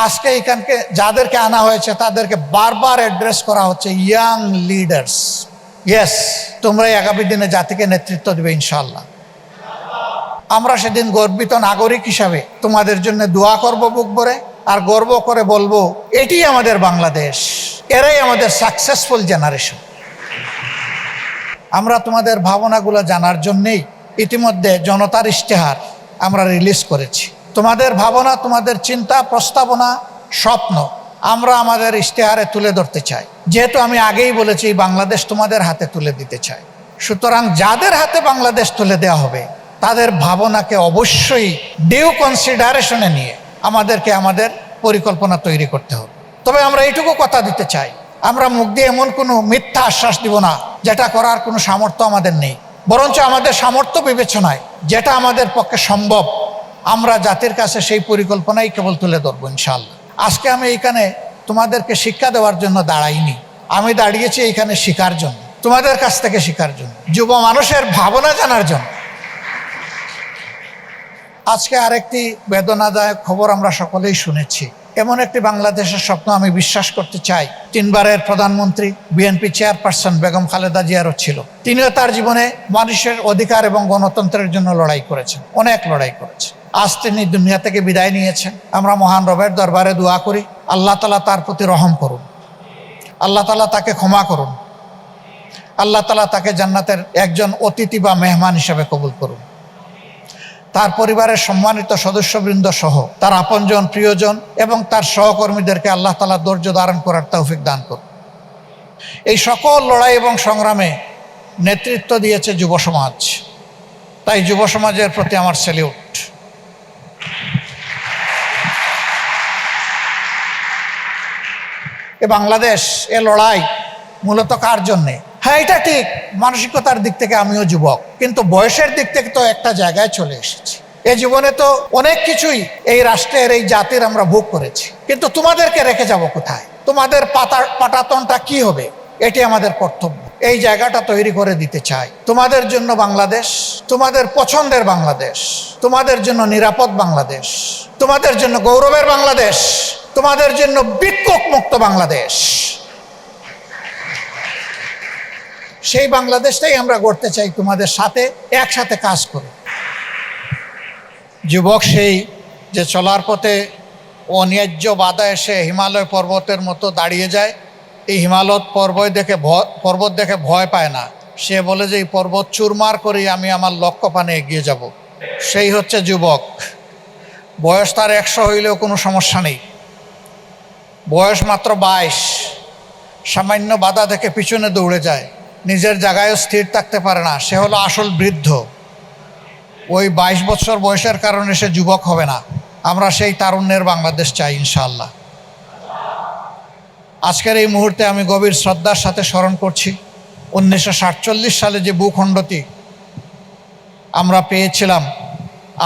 আজকে এখানকে যাদেরকে আনা হয়েছে তাদেরকে বারবার অ্যাড্রেস করা হচ্ছে ইয়াং লিডার্স। ইয়েস, তোমরাই আগামী দিনে জাতিকে নেতৃত্ব দেবে ইনশাআল্লাহ। আমরা সেদিন গর্বিত নাগরিক হিসাবে তোমাদের জন্য দোয়া করব বুক ভরে, আর গর্ব করে বলবো এটি আমাদের বাংলাদেশ, এরাই আমাদের সাকসেসফুল জেনারেশন। আমরা তোমাদের ভাবনাগুলো জানার জন্যেই ইতিমধ্যে জনতার ইশতেহার আমরা রিলিজ করেছি। তোমাদের ভাবনা, তোমাদের চিন্তা, প্রস্তাবনা, স্বপ্ন আমরা আমাদের ইশতেহারে তুলে ধরতে চাই। যেহেতু আমি আগেই বলেছি বাংলাদেশ তোমাদের হাতে তুলে দিতে চাই, সুতরাং যাদের হাতে বাংলাদেশ তুলে দেওয়া হবে তাদের ভাবনাকে অবশ্যই ডিউ কনসিডারেশনে নিয়ে আমাদেরকে আমাদের পরিকল্পনা তৈরি করতে হবে। তবে আমরা এইটুকু কথা দিতে চাই, আমরা মুখ দিয়ে এমন কোনো মিথ্যা আশ্বাস দিব না যেটা করার কোনো সামর্থ্য আমাদের নেই, বরঞ্চ আমাদের সামর্থ্য বিবেচনায় যেটা আমাদের পক্ষে সম্ভব আমরা জাতির কাছে সেই পরিকল্পনাই কেবল তুলে ধরবো ইনশাআল্লাহ। আজকে আমি এইখানে তোমাদেরকে শিক্ষা দেওয়ার জন্য দাঁড়াইনি, আমি দাঁড়িয়েছি এইখানে শেখার জন্য, তোমাদের কাছ থেকে শেখার জন্য, যুব মানুষের ভাবনা জানার জন্য। আজকে আরেকটি বেদনাদায়ক খবর আমরা সকলেই শুনেছি। এমন একটি বাংলাদেশের স্বপ্ন আমি বিশ্বাস করতে চাই 3 বারের প্রধানমন্ত্রী বিএনপি চেয়ারপারসন বেগম খালেদা জিয়ারও ছিল। তিনিও তার জীবনে মানুষের অধিকার এবং গণতন্ত্রের জন্য লড়াই করেছেন, অনেক লড়াই করেছেন। আজ তিনি দুনিয়া থেকে বিদায় নিয়েছেন। আমরা মহান রবের দরবারে দোয়া করি আল্লাহ তাআলা তার প্রতি রহম করুন, আল্লাহ তাআলা তাকে ক্ষমা করুন, আল্লাহ তাআলা তাকে জান্নাতের একজন অতিথি বা মেহমান হিসেবে কবুল করুন। তার পরিবারের সম্মানিত সদস্যবৃন্দ সহ তার আপনজন, প্রিয়জন এবং তার সহকর্মীদেরকে আল্লাহ তাআলা ধৈর্য ধারণ করার তৌফিক দান করুন। এই সকল লড়াই এবং সংগ্রামে নেতৃত্ব দিয়েছে যুব সমাজ, তাই যুব সমাজের প্রতি আমার স্যালিউট। এ বাংলাদেশ, এ লড়াই মূলত কার জন্যে? হ্যাঁ, এটা ঠিক, মানসিকতার দিক থেকে আমিও যুবক, কিন্তু বয়সের দিক থেকে তো একটা জায়গায় চলে এসেছি। এই জীবনে তো অনেক কিছুই এই রাষ্ট্রের, এই জাতির আমরা ভোগ করেছি, কিন্তু তোমাদেরকে রেখে যাব কোথায়? তোমাদের পাটাতনটা কি হবে? এটি আমাদের কর্তব্য। এই জায়গাটা তৈরি করে দিতে চাই তোমাদের জন্য বাংলাদেশ, তোমাদের পছন্দের বাংলাদেশ, তোমাদের জন্য নিরাপদ বাংলাদেশ, তোমাদের জন্য গৌরবের বাংলাদেশ, তোমাদের জন্য বিক্ষোভ মুক্ত বাংলাদেশ। সেই বাংলাদেশটাই আমরা গড়তে চাই তোমাদের সাথে একসাথে কাজ করে। যুবক সেই যে চলার পথে অন্যায্য বাধা এসে হিমালয় পর্বতের মতো দাঁড়িয়ে যায়, এই হিমালয় পর্বত দেখে ভয় পায় না, সে বলে যে এই পর্বত চুরমার করেই আমি আমার লক্ষ্য পানে এগিয়ে যাব। সেই হচ্ছে যুবক। বয়স তার 100 হইলেও কোনো সমস্যা নেই, বয়স মাত্র 22, সামান্য বাধা থেকে পিছনে দৌড়ে যায়, নিজের জায়গায়ও স্থির থাকতে পারে না, সে হলো আসল বৃদ্ধ। ওই 22 বছর বয়সের কারণে সে যুবক হবে না। আমরা সেই তারুণ্যের বাংলাদেশ চাই ইনশাআল্লাহ। আজকের এই মুহূর্তে আমি গভীর শ্রদ্ধার সাথে স্মরণ করছি 1947 সালে যে ভূখণ্ডটি আমরা পেয়েছিলাম,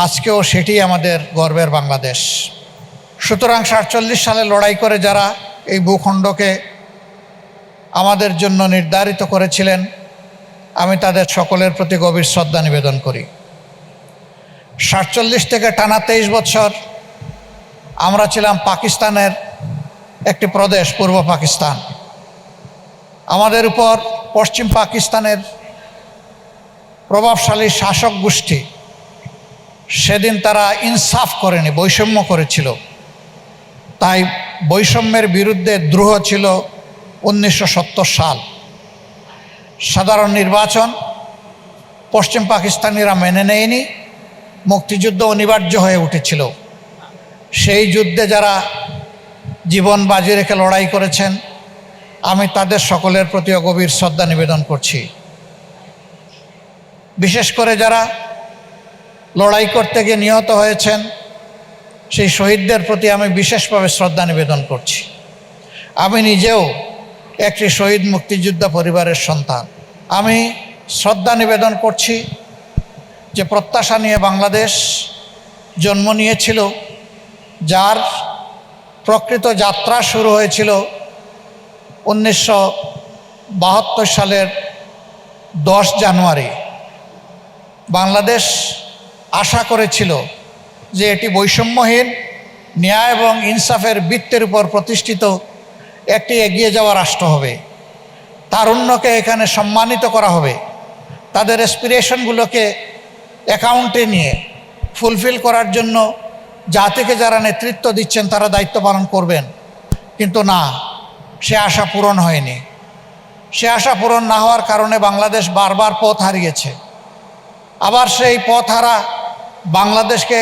আজকেও সেটি আমাদের গর্বের বাংলাদেশ। সুতরাং 47 সালে লড়াই করে যারা এই ভূখণ্ডকে আমাদের জন্য নির্ধারিত করেছিলেন, আমি তাদের সকলের প্রতি গভীর শ্রদ্ধা নিবেদন করি। 47 থেকে টানা 23 বছর আমরা ছিলাম পাকিস্তানের একটি প্রদেশ, পূর্ব পাকিস্তান। আমাদের উপর পশ্চিম পাকিস্তানের প্রভাবশালী শাসক গোষ্ঠী সেদিন তারা ইনসাফ করেনি, বৈষম্য করেছিল। তাই বৈষম্যের বিরুদ্ধে দ্রোহ ছিল 1970 সাল। সাধারণ নির্বাচন পশ্চিম পাকিস্তানিরা মেনে নেয়নি, মুক্তিযুদ্ধ অনিবার্য হয়ে উঠেছিল। সেই যুদ্ধে যারা জীবন বাজি রেখে লড়াই করেছেন, আমি তাদের সকলের প্রতি গভীর শ্রদ্ধা নিবেদন করছি। বিশেষ করে যারা লড়াই করতে গিয়ে নিহত হয়েছেন, সেই শহীদদের প্রতি আমি বিশেষভাবে শ্রদ্ধা নিবেদন করছি। আমি নিজেও একটি শহীদ মুক্তিযোদ্ধা পরিবারের সন্তান। আমি শ্রদ্ধা নিবেদন করছি যে প্রত্যাশা নিয়ে বাংলাদেশ জন্ম নিয়েছিল, যার প্রকৃত যাত্রা শুরু হয়েছিল 1972 সালের 10 জানুয়ারি। বাংলাদেশ আশা করেছিল যে এটি বৈষম্যহীন, ন্যায় এবং ইনসাফের বৃত্তের উপর প্রতিষ্ঠিত একটি এগিয়ে যাওয়া রাষ্ট্র হবে। তারুণ্যকে এখানে সম্মানিত করা হবে। তাদের অ্যাসপিরেশনগুলোকে অ্যাকাউন্টে নিয়ে ফুলফিল করার জন্য জাতিকে যারা নেতৃত্ব দিচ্ছেন তারা দায়িত্ব পালন করবেন। কিন্তু না, সে আশা পূরণ হয়নি। সে আশা পূরণ না হওয়ার কারণে বাংলাদেশ বারবার পথ হারিয়েছে। আবার সেই পথ হারা বাংলাদেশকে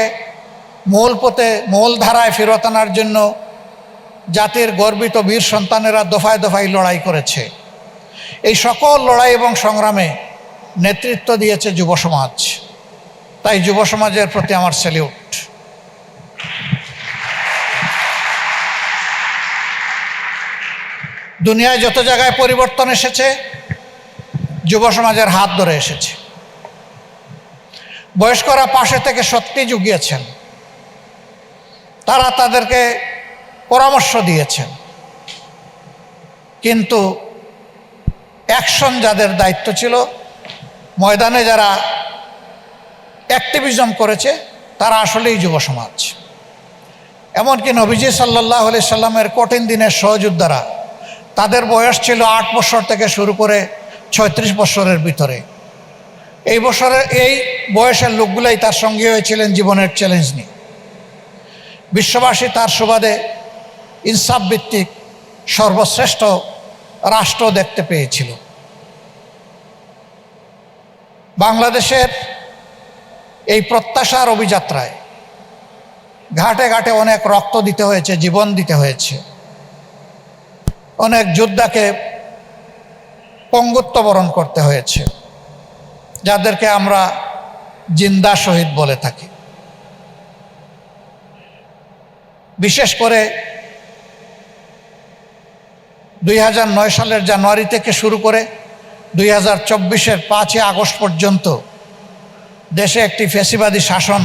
মূল পথে মূল ধারায় ফেরত আনার জন্য জাতির গর্বিত বীর সন্তানেরা দফায় দফায় লড়াই করেছে। এই সকল লড়াই এবং সংগ্রামে নেতৃত্ব দিয়েছে যুব সমাজ। তাই যুব সমাজের প্রতি আমার স্যালিউট। দুনিয়ায় যত জায়গায় পরিবর্তন এসেছে যুব সমাজের হাত ধরে এসেছে। বয়স্করা পাশে থেকে শক্তি জুগিয়েছেন, তারা তাদেরকে পরামর্শ দিয়েছেন। কিন্তু অ্যাকশন যাদের দায়িত্ব ছিল, ময়দানে যারা অ্যাক্টিভিজম করেছে, তারা আসলেই যুব সমাজ। এমনকি নবীজি সাল্লাল্লাহু আলাইহি সাল্লামের কঠিন দিনের সহযোদ্ধারা, তাদের বয়স ছিল 8 বছর থেকে শুরু করে 36 বছরের ভিতরে। এই বয়সের লোকগুলাই তার সঙ্গী হয়েছিলেন জীবনের চ্যালেঞ্জ নিয়ে। বিশ্ববাসী তার সুবাদে ইনসাফ ভিত্তিক সর্বশ্রেষ্ঠ রাষ্ট্র দেখতে পেয়েছিল। বাংলাদেশের এই প্রত্যাশার অভিযাত্রায় ঘাটে ঘাটে অনেক রক্ত দিতে হয়েছে, জীবন দিতে হয়েছে। অনেক যোদ্ধাকে পঙ্গুত্ব বরণ করতে হয়েছে, যাদেরকে আমরা জিন্দা শহীদ বলে থাকি। বিশেষ করে 2009 সালের জানুয়ারি থেকে শুরু করে 2024-এর 5 আগস্ট পর্যন্ত দেশে একটি ফ্যাসিবাদী শাসন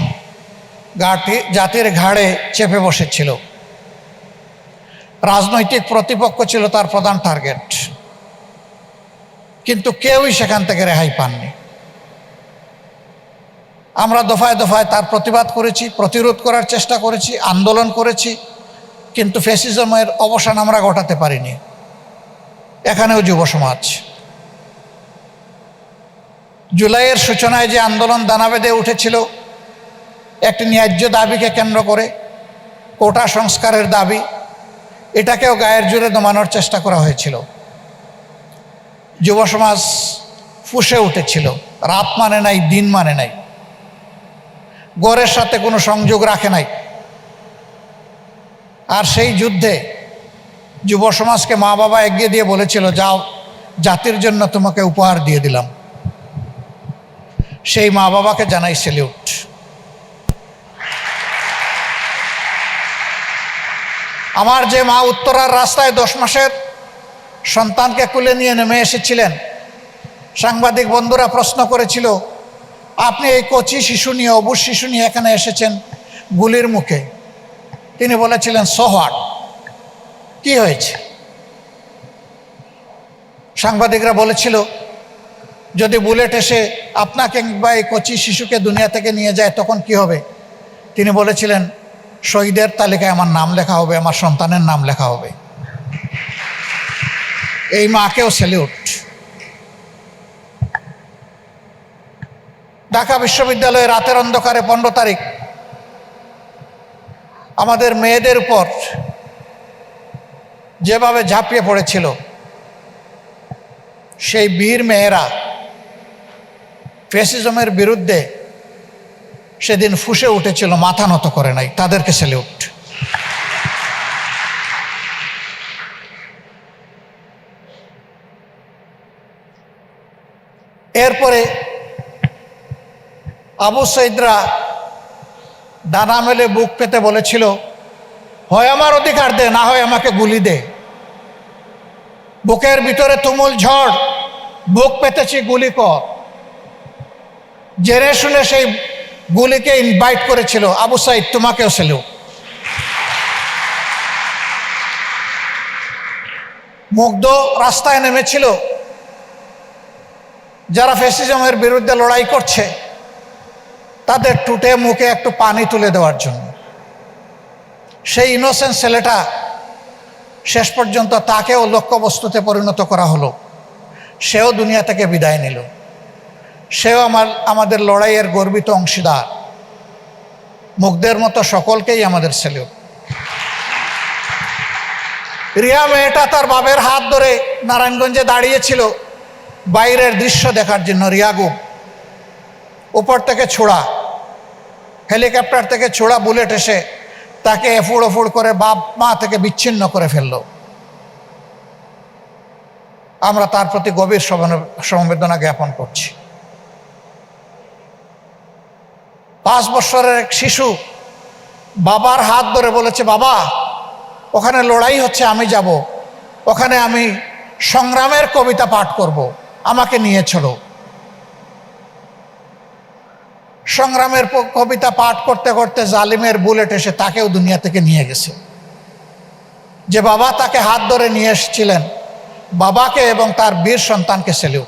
জাতির ঘাড়ে চেপে বসেছিল। রাজনৈতিক প্রতিপক্ষ ছিল তার প্রধান টার্গেট, কিন্তু কেউই সেখান থেকে রেহাই পাননি। আমরা দফায় দফায় তার প্রতিবাদ করেছি, প্রতিরোধ করার চেষ্টা করেছি, আন্দোলন করেছি, কিন্তু ফ্যাসিজমের অবসান আমরা ঘটাতে পারিনি। এখানেও যুব সমাজ জুলাইয়ের সূচনায় যে আন্দোলন দানা বেঁধে উঠেছিল একটি ন্যায্য দাবিকে কেন্দ্র করে, কোটা সংস্কারের দাবি, এটাকেও গায়ের জোরে দমানোর চেষ্টা করা হয়েছিল। যুব সমাজ ফুঁসে উঠেছিল, রাত মানে নাই, দিন মানে নাই, গড়ের সাথে কোনো সংযোগ রাখে নাই। আর সেই যুদ্ধে যুব সমাজকে মা বাবা এগিয়ে দিয়ে বলেছিল, যাও, জাতির জন্য তোমাকে উপহার দিয়ে দিলাম। সেই মা বাবাকে জানাই স্যালিউট। আমার যে মা উত্তরার রাস্তায় 10 মাসের সন্তানকে কুলে নিয়ে নেমে এসেছিলেন, সাংবাদিক বন্ধুরা প্রশ্ন করেছিল, আপনি এই কচি শিশু নিয়ে, অবুঝ শিশু নিয়ে এখানে এসেছেন গুলির মুখে। তিনি বলেছিলেন, সো হোয়াট, কি হয়েছে? সাংবাদিকরা বলেছিল, যদি বুলেট এসে আপনাকে বা এই কচি শিশুকে দুনিয়া থেকে নিয়ে যায় তখন কি হবে? তিনি বলেছিলেন, শহীদের তালিকায় আমার নাম লেখা হবে, আমার সন্তানের নাম লেখা হবে। এই মাকেও স্যালিউট। ঢাকা বিশ্ববিদ্যালয়ে রাতের অন্ধকারে 15 তারিখ আমাদের মেয়েদের উপর যেভাবে ঝাঁপিয়ে পড়েছিল, সেই বীর মেয়েরা ফ্যাসিজমের বিরুদ্ধে সেদিন ফুঁসে উঠেছিল, মাথা নত করে নাই। তাদেরকে স্যালিউট। এরপরে আবু সাইদরা ডানা মেলে বুক পেতে বলেছিল, হয় আমার অধিকার দে, না হয় আমাকে গুলি দে। বুকের ভিতরে তুমুল ঝড়, বুক পেতেছি, গুলি কর। জেনে শুনে সেই গুলিকে ইনভাইট করেছিল। আবু সাইদ, তোমাকেও স্যালিউট। মুগ্ধ রাস্তায় নেমেছিল যারা ফ্যাসিজমের বিরুদ্ধে লড়াই করছে, তাদের টুটে মুখে একটু পানি তুলে দেওয়ার জন্য। সেই ইনোসেন্ট ছেলেটা শেষ পর্যন্ত তাকেও লক্ষ্যবস্তুতে পরিণত করা হলো, সেও দুনিয়া থেকে বিদায় নিল। সেও আমাদের লড়াইয়ের গর্বিত অংশীদার। মুগ্ধের মতো সকলকেই আমাদের ছেলে। রিয়া মেয়েটা তার বাবার হাত ধরে নারায়ণগঞ্জে দাঁড়িয়েছিল বাইরের দৃশ্য দেখার জন্য। রিয়াগু উপর থেকে ছোড়া, হেলিকপ্টার থেকে ছোড়া বুলেট এসে তাকে এফুড় ওফুড় করে বাপ মা থেকে বিচ্ছিন্ন করে ফেলল। আমরা তার প্রতি গভীর সমবেদনা জ্ঞাপন করছি। 5 বছরের এক শিশু বাবার হাত ধরে বলেছে, বাবা ওখানে লড়াই হচ্ছে, আমি যাব, ওখানে আমি সংগ্রামের কবিতা পাঠ করব, আমাকে নিয়ে চলো। সংগ্রামের কবিতা পাঠ করতে করতে জালিমের বুলেট এসে তাকেও দুনিয়া থেকে নিয়ে গেছে। যে বাবা তাকে হাত ধরে নিয়ে এসেছিলেন, বাবাকে এবং তার বীর সন্তানকে সেলিউ।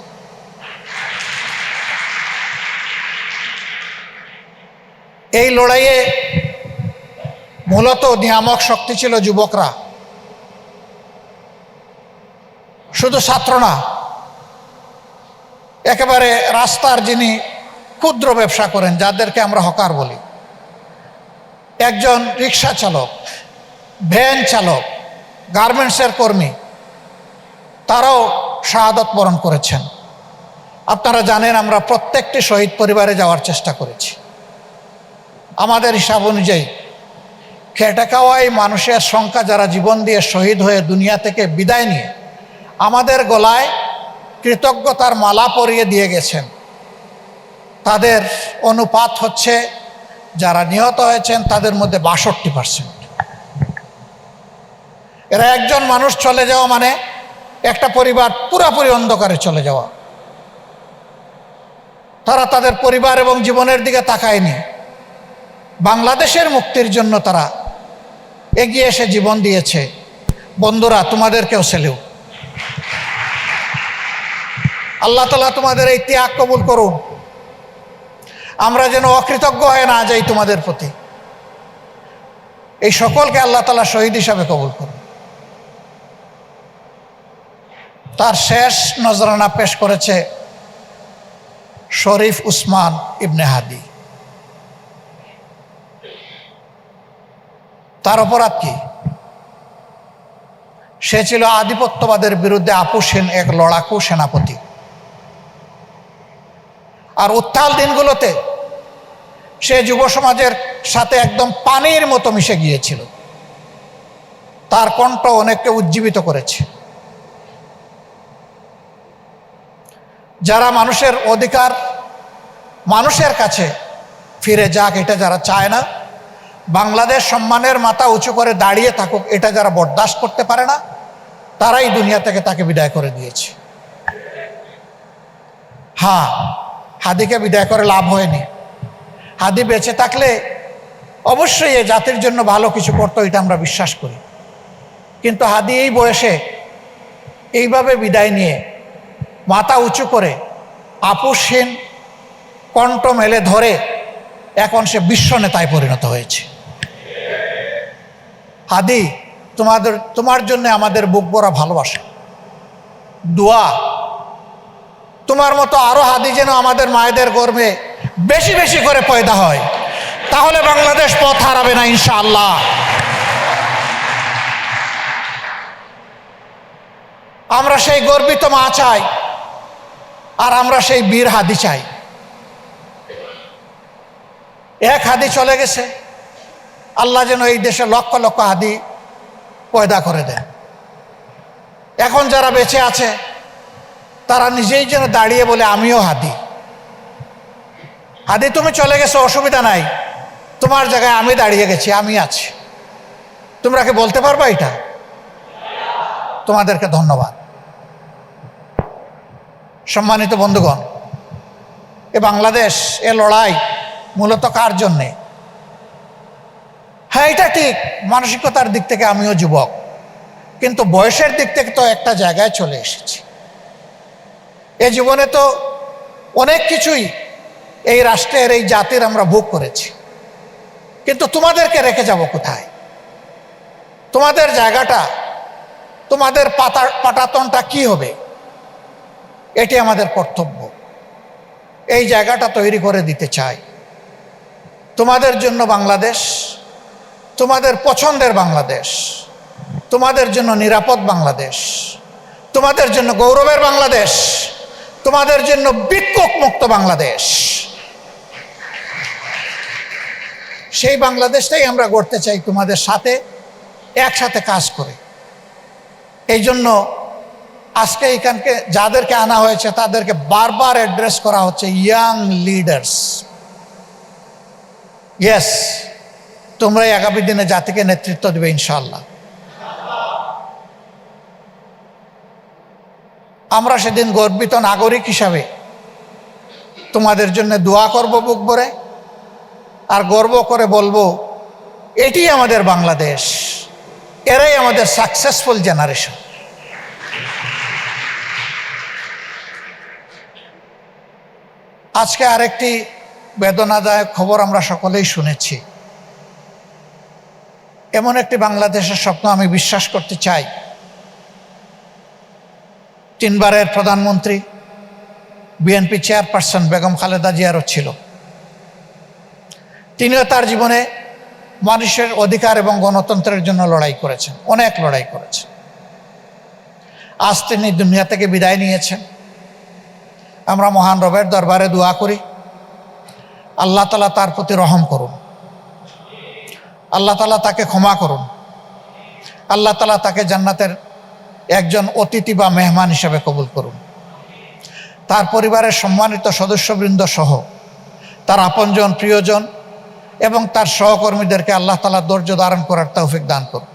এই লড়াইয়ে মূলত নিয়ামক শক্তি ছিল যুবকরা, শুধু ছাত্র না। একেবারে রাস্তার যিনি ক্ষুদ্র ব্যবসা করেন, যাদেরকে আমরা হকার বলি, একজন রিক্সা চালক, ভ্যান চালক, গার্মেন্টসের কর্মী, তারাও শাহাদত বরণ করেছেন। আপনারা জানেন আমরা প্রত্যেকটি শহীদ পরিবারে যাওয়ার চেষ্টা করেছি। আমাদের হিসাব অনুযায়ী খেটে খাওয়াই মানুষের সংখ্যা যারা জীবন দিয়ে শহীদ হয়ে দুনিয়া থেকে বিদায় নিয়ে আমাদের গলায় কৃতজ্ঞতার মালা পরিয়ে দিয়ে গেছেন, তাদের অনুপাত হচ্ছে যারা নিহত হয়েছেন তাদের মধ্যে 62%। এরা একজন মানুষ চলে যাওয়া মানে একটা পরিবার পুরাপুরি অন্ধকারে চলে যাওয়া। তারা তাদের পরিবার এবং জীবনের দিকে তাকায়নি, বাংলাদেশের মুক্তির জন্য তারা এগিয়ে এসে জীবন দিয়েছে। বন্ধুরা, তোমাদেরকেও সেলিউ। আল্লাহ তাআলা তোমাদের এই ত্যাগ কবুল করুন। আমরা যেন অকৃতজ্ঞ হয়ে না যাই তোমাদের প্রতি। এই সকলকে আল্লাহ তাআলা শহীদ হিসাবে কবুল করুন। তার শেষ নজরানা পেশ করেছে শরীফ উসমান ইবনে হাদি। তার অপরাধ কি? সে ছিল আধিপত্যবাদের বিরুদ্ধে আপোষহীন এক লড়াকু সেনাপতি। আর উত্তাল দিনগুলোতে সে যুব সমাজের সাথে একদম পানির মতো মিশে গিয়েছিল। তার কণ্ঠ অনেককে উজ্জীবিত করেছে। যারা মানুষের অধিকার মানুষের কাছে ফিরে যাক এটা যারা চায় না, বাংলাদেশ সম্মানের মাথা উঁচু করে দাঁড়িয়ে থাকুক এটা যারা বরদাস্ত করতে পারে না, তারাই দুনিয়া থেকে তাকে বিদায় করে দিয়েছে। হ্যাঁ, হাদিকে বিদায় করে লাভ হয়নি। হাদি বেঁচে থাকলে অবশ্যই এই জাতির জন্য ভালো কিছু করতো, এটা আমরা বিশ্বাস করি। কিন্তু হাদি এই বয়সে এইভাবে বিদায় নিয়ে মাথা উঁচু করে আপোষহীন কণ্ঠ মেলে ধরে এখন সে বিশ্ব নেতায় পরিণত হয়েছে। হাদি, তোমার জন্য আমাদের বুক ভরা ভালোবাসা, দোয়া। তোমার মতো আরো হাদি যেন আমাদের মায়েদের গর্ভে বেশি বেশি করে পয়দা হয়, তাহলে বাংলাদেশ পথ হারাবে না ইনশাআল্লাহ। আমরা সেই গর্বিত মা চাই, আর আমরা সেই বীর হাদি চাই। এক হাদি চলে গেছে, আল্লাহ যেন এই দেশে লক্ষ লক্ষ হাদি পয়দা করে দেন। এখন যারা বেঁচে আছে তারা নিজেই যেন দাঁড়িয়ে বলে আমিও হাদি। হাদি, তুমি চলে গেছো, অসুবিধা নাই, তোমার জায়গায় আমি দাঁড়িয়ে গেছি, আমি আছি। তোমরা কি বলতে পারবা এটা? তোমাদেরকে ধন্যবাদ। সম্মানিত বন্ধুগণ, এ বাংলাদেশ, এ লড়াই মূলত কার জন্যে? হ্যাঁ, এটা ঠিক, মানসিকতার দিক থেকে আমিও যুবক, কিন্তু বয়সের দিক থেকে তো একটা জায়গায় চলে এসেছি। এ জীবনে তো অনেক কিছুই এই রাষ্ট্রের, এই জাতির আমরা ভোগ করেছি, কিন্তু তোমাদেরকে রেখে যাব কোথায়? তোমাদের জায়গাটা, তোমাদের পাটাতনটা কি হবে, এটি আমাদের কর্তব্য। এই জায়গাটা তৈরি করে দিতে চাই। তোমাদের জন্য বাংলাদেশ, তোমাদের পছন্দের বাংলাদেশ, তোমাদের জন্য নিরাপদ বাংলাদেশ, তোমাদের জন্য গৌরবের বাংলাদেশ, তোমাদের জন্য বিক্ষোভ মুক্ত বাংলাদেশ। সেই বাংলাদেশটাই আমরা গড়তে চাই তোমাদের সাথে, একসাথে কাজ করে। এই জন্য আজকে এখানকে যাদেরকে আনা হয়েছে তাদেরকে বারবার অ্যাড্রেস করা হচ্ছে ইয়াং লিডার্স। ইয়েস, তোমরাই আগামী দিনে জাতিকে নেতৃত্ব দেবে ইনশাআল্লাহ। আমরা সেদিন গর্বিত নাগরিক হিসাবে তোমাদের জন্য দোয়া করব বুক ভরে, আর গর্ব করে বলবো এটি আমাদের বাংলাদেশ, এরাই আমাদের সাকসেসফুল জেনারেশন। আজকে আরেকটি বেদনাদায়ক খবর আমরা সকলেই শুনেছি। এমন একটি বাংলাদেশের স্বপ্ন আমি বিশ্বাস করতে চাই। 3 বারের প্রধানমন্ত্রী, বিএনপি চেয়ারপারসন বেগম খালেদা জিয়ারও ছিল। তিনিও তার জীবনে মানুষের অধিকার এবং গণতন্ত্রের জন্য লড়াই করেছেন, অনেক লড়াই করেছেন। আজ তিনি দুনিয়া থেকে বিদায় নিয়েছেন। আমরা মহান রবের দরবারে দোয়া করি, আল্লাহ তাআলা তার প্রতি রহম করুন, আল্লাহ তাআলা তাকে ক্ষমা করুন, আল্লাহ তাআলা তাকে জান্নাতের একজন অতিথি বা মেহমান হিসেবে কবুল করুন। তার পরিবারের সম্মানিত সদস্যবৃন্দ সহ তার আপনজন, প্রিয়জন এবং তার সহকর্মীদেরকে আল্লাহ তাআলা ধৈর্য ধারণ করার তৌফিক দান করুন।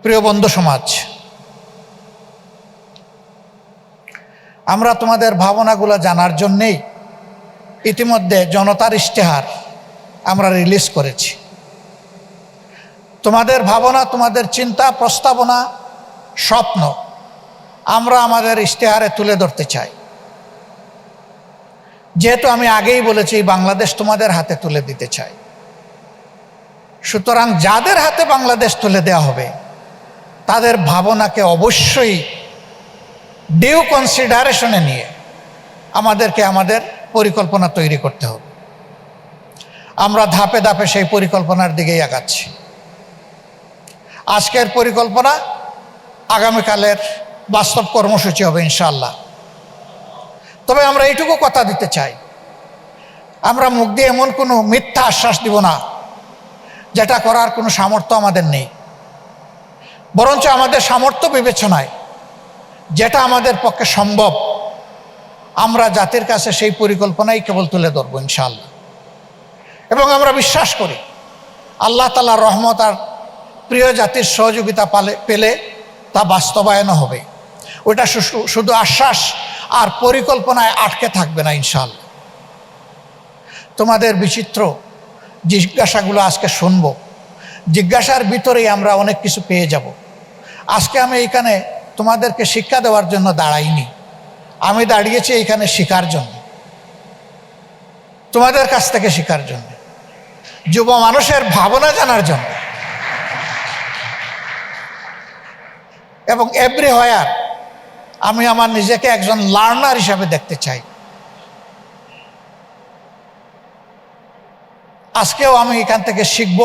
প্রিয় বন্ধু সমাজ, আমরা তোমাদের ভাবনাগুলো জানার জন্যেই ইতিমধ্যে জনতার ইশতেহার আমরা রিলিজ করেছি। তোমাদের ভাবনা, তোমাদের চিন্তা, প্রস্তাবনা, স্বপ্ন আমরা আমাদের ইশতেহারে তুলে ধরতে চাই। যেহেতু আমি আগেই বলেছি বাংলাদেশ তোমাদের হাতে তুলে দিতে চাই, সুতরাং যাদের হাতে বাংলাদেশ তুলে দেওয়া হবে তাদের ভাবনাকে অবশ্যই ডিউ কনসিডারেশনে নিয়ে আমাদেরকে আমাদের পরিকল্পনা তৈরি করতে হবে। আমরা ধাপে ধাপে সেই পরিকল্পনার দিকেই আগাচ্ছি। আজকের পরিকল্পনা আগামীকালের বাস্তব কর্মসূচি হবে ইনশাআল্লাহ। তবে আমরা এইটুকু কথা দিতে চাই, আমরা মুখ দিয়ে এমন কোনো মিথ্যা আশ্বাস দিব না যেটা করার কোনো সামর্থ্য আমাদের নেই। বরঞ্চ আমাদের সামর্থ্য বিবেচনায় যেটা আমাদের পক্ষে সম্ভব আমরা জাতির কাছে সেই পরিকল্পনাই কেবল তুলে ধরব ইনশাআল্লাহ। এবং আমরা বিশ্বাস করি আল্লাহ তাআলার রহমত আর প্রিয় জাতির সহযোগিতা পেলে তা বাস্তবায়ন হবে। ওটা শুধু আশ্বাস আর পরিকল্পনায় আটকে থাকবে না ইনশাআল্লাহ। তোমাদের বিচিত্র জিজ্ঞাসাগুলো আজকে শুনব, জিজ্ঞাসার ভিতরেই আমরা অনেক কিছু পেয়ে যাব। আজকে আমি এইখানে তোমাদেরকে শিক্ষা দেওয়ার জন্য দাঁড়াইনি, আমি দাঁড়িয়েছি এইখানে শেখার জন্য, তোমাদের কাছ থেকে শেখার জন্য, যুব মানুষের ভাবনা জানার জন্য। এবং এভরিহোয়ার আমি আমার নিজেকে একজন লার্নার হিসাবে দেখতে চাই। আজকেও আমি এখান থেকে শিখব,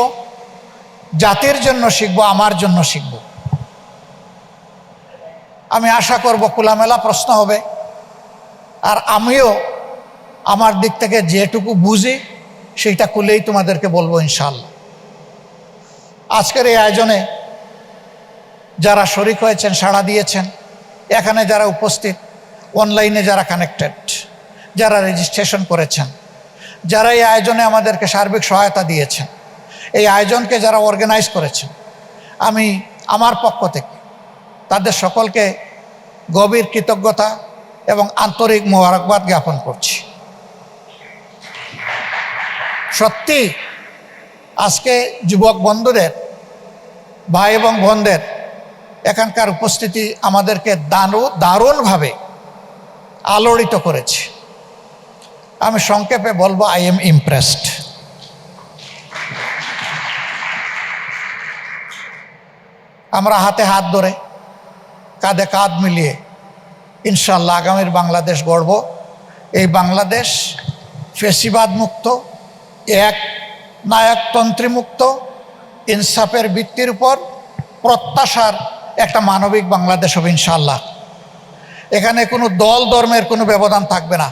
জাতির জন্য শিখব, আমার জন্য শিখব। আমি আশা করব খোলামেলা প্রশ্ন হবে, আর আমিও আমার দিক থেকে যেটুকু বুঝি সেইটা খুলেই তোমাদেরকে বলবো ইনশাআল্লাহ। আজকের এই আয়োজনে যারা শরিক হয়েছেন, সাড়া দিয়েছেন, এখানে যারা উপস্থিত, অনলাইনে যারা কানেক্টেড, যারা রেজিস্ট্রেশন করেছেন, যারা এই আয়োজনে আমাদেরকে সার্বিক সহায়তা দিয়েছেন, এই আয়োজনকে যারা অর্গানাইজ করেছেন, আমি আমার পক্ষ থেকে তাদের সকলকে গভীর কৃতজ্ঞতা এবং আন্তরিক মোবারকবাদ জ্ঞাপন করছি। সত্যি আজকে যুবক বন্ধুদের, ভাই এবং বোনদের এখানকার উপস্থিতি আমাদেরকে দারুণভাবে আলোড়িত করেছে। আমি সংক্ষেপে বলবো, আই এম ইমপ্রেসড। আমরা হাতে হাত ধরে কাঁধে কাঁধ মিলিয়ে ইনশাআল্লাহ আগামীর বাংলাদেশ গড়ব। এই বাংলাদেশ ফেসিবাদ মুক্ত, এক নায়কতন্ত্রী মুক্ত, ইনসাফের ভিত্তির উপর প্রত্যাশার একটা মানবিক বাংলাদেশ হবে ইনশাআল্লাহ। এখানে কোনো দল ধর্মের কোনো ব্যবধান থাকবে না।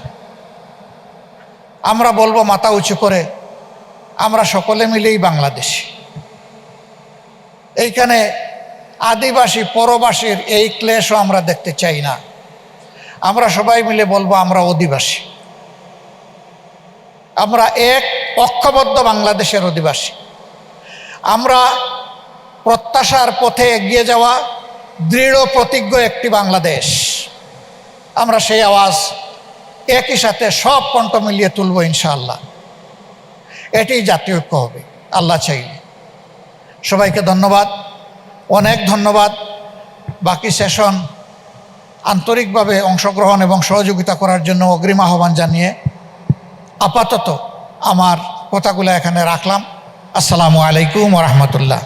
আমরা বলবো মাথা উঁচু করে, আমরা সকলে মিলেই বাংলাদেশি। এইখানে আদিবাসী পরবাসীর এই ক্লেশও আমরা দেখতে চাই না। আমরা সবাই মিলে বলবো আমরা অধিবাসী, আমরা এক ঐক্যবদ্ধ বাংলাদেশের অধিবাসী। আমরা প্রত্যাশার পথে এগিয়ে যাওয়া দৃঢ় প্রতিজ্ঞ একটি বাংলাদেশ। আমরা সেই আওয়াজ একই সাথে সব কণ্ঠ মিলিয়ে তুলব ইনশাআল্লাহ। এটি জাতীয় ঐক্য হবে আল্লাহ চাইলে। সবাইকে ধন্যবাদ, অনেক ধন্যবাদ। বাকি সেশন আন্তরিকভাবে অংশগ্রহণ এবং সহযোগিতা করার জন্য অগ্রিম আহ্বান জানিয়ে আপাতত আমার কথাগুলো এখানে রাখলাম। আসসালামু আলাইকুম ওয়া রাহমাতুল্লাহ।